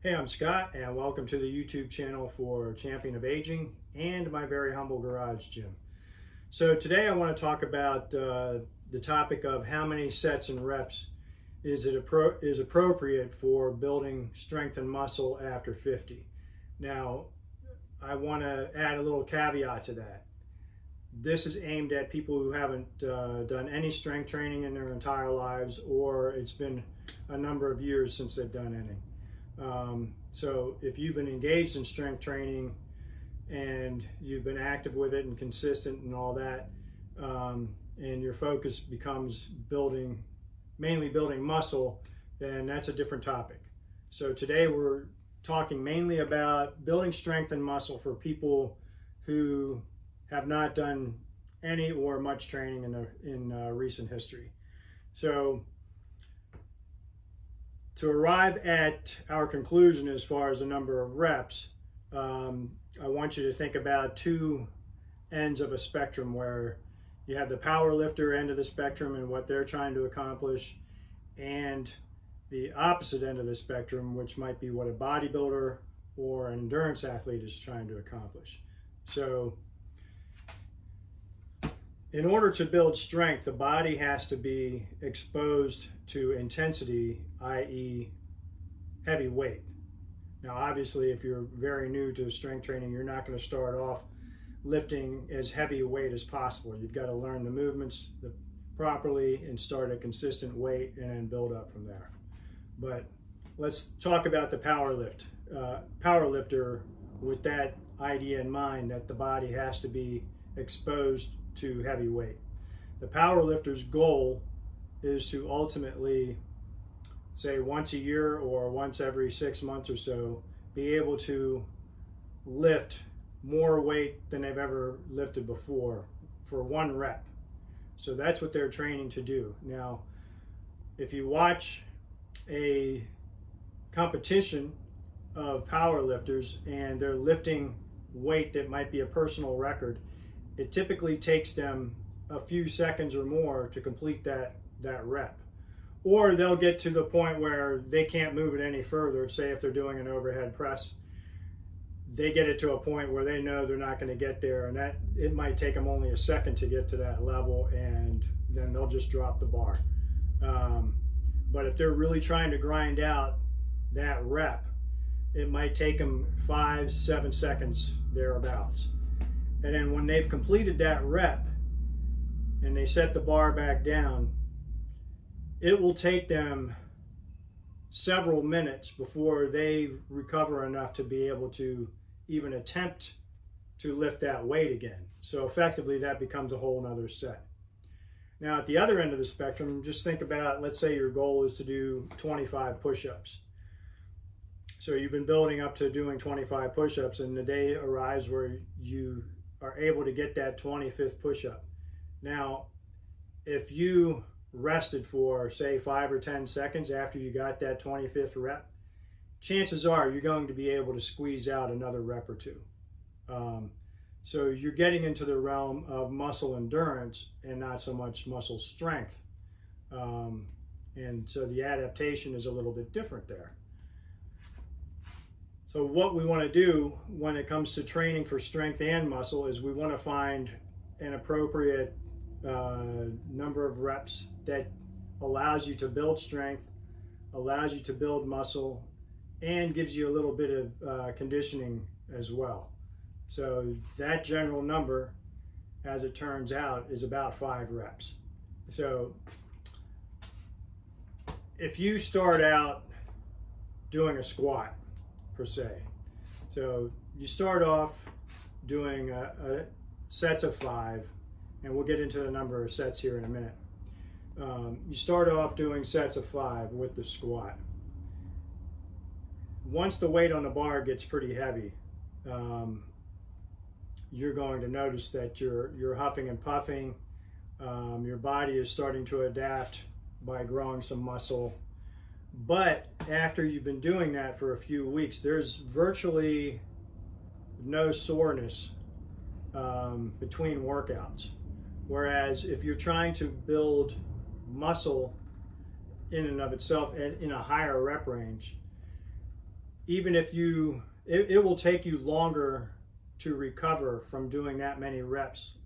Hey, I'm Scott, and welcome to the YouTube channel for Champion of Aging and my very humble garage gym. So today I want to talk about the topic of how many sets and reps is appropriate for building strength and muscle after 50. Now, I want to add a little caveat to that. This is aimed at people who haven't done any strength training in their entire lives, or it's been a number of years since they've done any. So if you've been engaged in strength training and you've been active with it and consistent and all that, and your focus becomes mainly building muscle, then that's a different topic. So today we're talking mainly about building strength and muscle for people who have not done any or much training in recent history. So to arrive at our conclusion as far as the number of reps, I want you to think about two ends of a spectrum, where you have the power lifter end of the spectrum and what they're trying to accomplish, and the opposite end of the spectrum, which might be what a bodybuilder or an endurance athlete is trying to accomplish. So in order to build strength, the body has to be exposed to intensity, i.e. heavy weight. Now, obviously, if you're very new to strength training, you're not going to start off lifting as heavy a weight as possible. You've got to learn the movements properly and start at consistent weight and then build up from there. But let's talk about the power lifter with that idea in mind, that the body has to be exposed to heavy weight. The power lifter's goal is to ultimately, say once a year or once every 6 months or so, be able to lift more weight than they've ever lifted before for one rep. So that's what they're training to do. Now, if you watch a competition of power lifters and they're lifting weight that might be a personal record, it typically takes them a few seconds or more to complete that rep. Or they'll get to the point where they can't move it any further. Say if they're doing an overhead press, they get it to a point where they know they're not going to get there, and that it might take them only a second to get to that level, and then they'll just drop the bar. But if they're really trying to grind out that rep, it might take them 5-7 seconds thereabouts. And then when they've completed that rep and they set the bar back down, it will take them several minutes before they recover enough to be able to even attempt to lift that weight again. So effectively that becomes a whole nother set. Now at the other end of the spectrum, just think about, let's say your goal is to do 25 push-ups. So you've been building up to doing 25 push-ups, and the day arrives where you are able to get that 25th push-up. Now, if you rested for, say, 5 or 10 seconds after you got that 25th rep, chances are you're going to be able to squeeze out another rep or two. So you're getting into the realm of muscle endurance and not so much muscle strength. And so the adaptation is a little bit different there. So what we want to do when it comes to training for strength and muscle is we want to find an appropriate number of reps that allows you to build strength, allows you to build muscle, and gives you a little bit of conditioning as well. So that general number, as it turns out, is about 5 reps. So if you start out doing a squat, per se. So you start off doing sets of 5, and we'll get into the number of sets here in a minute. You start off doing sets of 5 with the squat. Once the weight on the bar gets pretty heavy, you're going to notice that you're huffing and puffing. Your body is starting to adapt by growing some muscle. But after you've been doing that for a few weeks, there's virtually no soreness between workouts. Whereas if you're trying to build muscle in and of itself in a higher rep range, even if it will take you longer to recover from doing that many reps.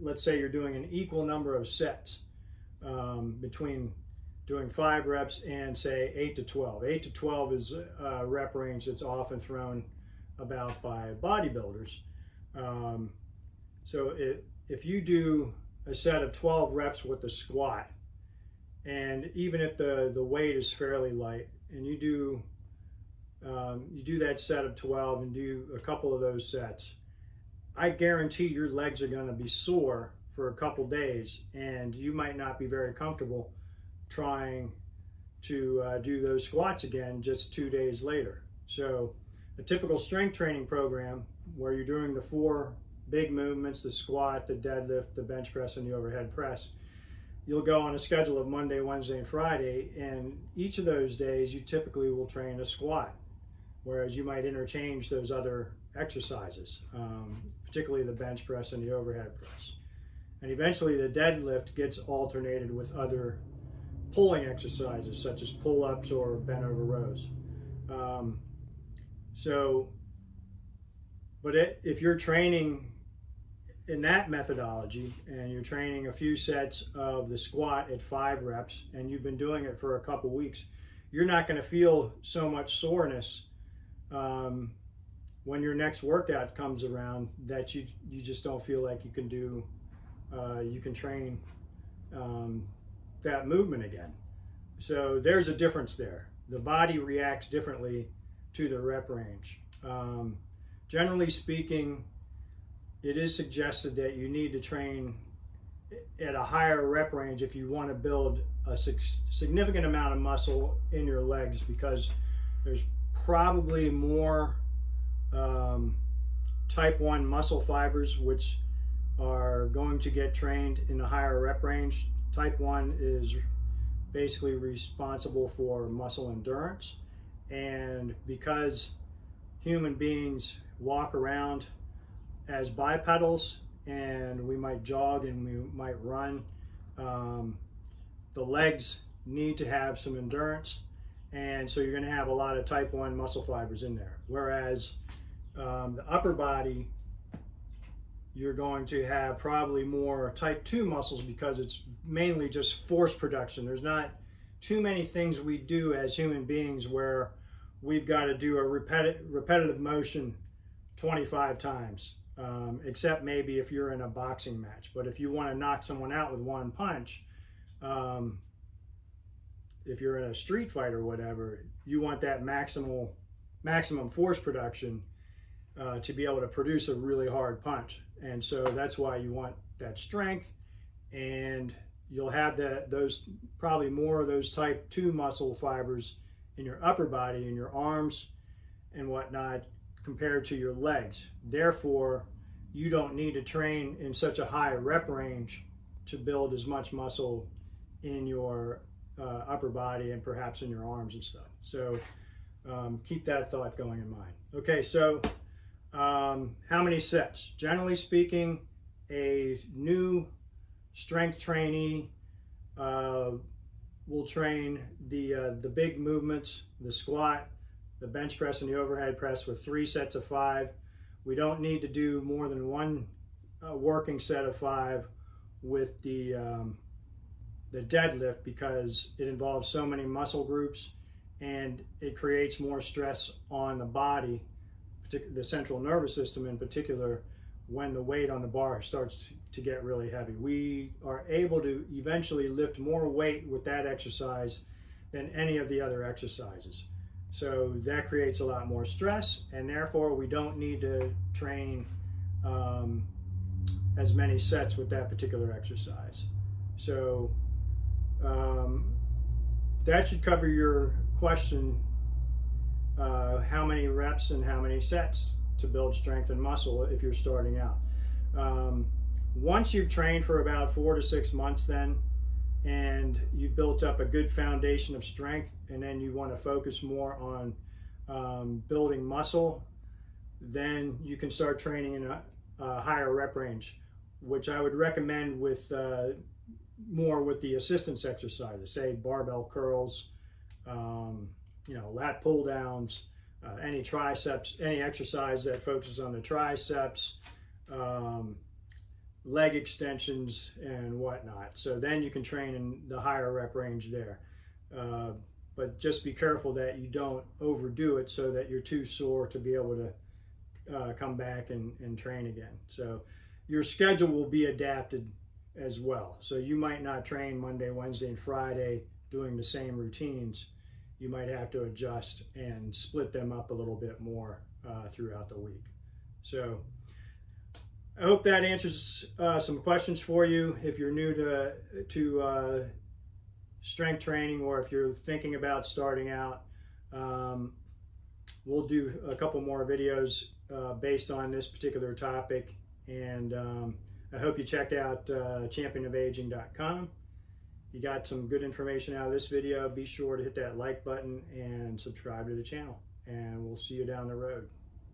Let's say you're doing an equal number of sets between doing 5 reps and say 8 to 12. 8 to 12 is a rep range that's often thrown about by bodybuilders. So if you do a set of 12 reps with the squat, and even if the weight is fairly light, and you do that set of 12 and do a couple of those sets, I guarantee your legs are going to be sore for a couple days, and you might not be very comfortable trying to do those squats again just 2 days later. So a typical strength training program where you're doing the 4 big movements, the squat, the deadlift, the bench press, and the overhead press, you'll go on a schedule of Monday, Wednesday, and Friday, and each of those days you typically will train a squat, whereas you might interchange those other exercises, particularly the bench press and the overhead press. And eventually the deadlift gets alternated with other pulling exercises such as pull-ups or bent over rows. If you're training in that methodology and you're training a few sets of the squat at 5 reps and you've been doing it for a couple weeks, you're not going to feel so much soreness when your next workout comes around that you just don't feel like you can train that movement again. So there's a difference there. The body reacts differently to the rep range. Generally speaking, it is suggested that you need to train at a higher rep range if you want to build a significant amount of muscle in your legs, because there's probably more type 1 muscle fibers which are going to get trained in a higher rep range. Type 1 is basically responsible for muscle endurance, and because human beings walk around as bipedals and we might jog and we might run, the legs need to have some endurance, and so you're going to have a lot of type 1 muscle fibers in there. Whereas the upper body, you're going to have probably more type 2 muscles, because it's mainly just force production. There's not too many things we do as human beings where we've got to do a repetitive motion 25 times, except maybe if you're in a boxing match. But if you want to knock someone out with one punch, if you're in a street fight or whatever, you want that maximum force production to be able to produce a really hard punch. And so that's why you want that strength, and you'll have those probably more of those type 2 muscle fibers in your upper body, in your arms and whatnot, compared to your legs. Therefore, you don't need to train in such a high rep range to build as much muscle in your upper body and perhaps in your arms and stuff. So keep that thought going in mind. Okay, so how many sets? Generally speaking, a new strength trainee will train the big movements, the squat, the bench press, and the overhead press with 3 sets of 5. We don't need to do more than one working set of 5 with the deadlift, because it involves so many muscle groups and it creates more stress on the body, the central nervous system in particular, when the weight on the bar starts to get really heavy. We are able to eventually lift more weight with that exercise than any of the other exercises. So that creates a lot more stress, and therefore we don't need to train as many sets with that particular exercise. So that should cover your question, how many reps and how many sets to build strength and muscle if you're starting out. Once you've trained for about 4 to 6 months then, and you've built up a good foundation of strength, and then you want to focus more on building muscle, then you can start training in a higher rep range, which I would recommend with more with the assistance exercises, say barbell curls, lat pull downs, any triceps, any exercise that focuses on the triceps, leg extensions and whatnot. So then you can train in the higher rep range there. But just be careful that you don't overdo it so that you're too sore to be able to come back and train again. So your schedule will be adapted as well. So you might not train Monday, Wednesday, and Friday doing the same routines. You might have to adjust and split them up a little bit more throughout the week. So I hope that answers some questions for you. If you're new to strength training, or if you're thinking about starting out, we'll do a couple more videos based on this particular topic. And I hope you check out championofaging.com. You got some good information out of this video. Be sure to hit that like button and subscribe to the channel. And we'll see you down the road.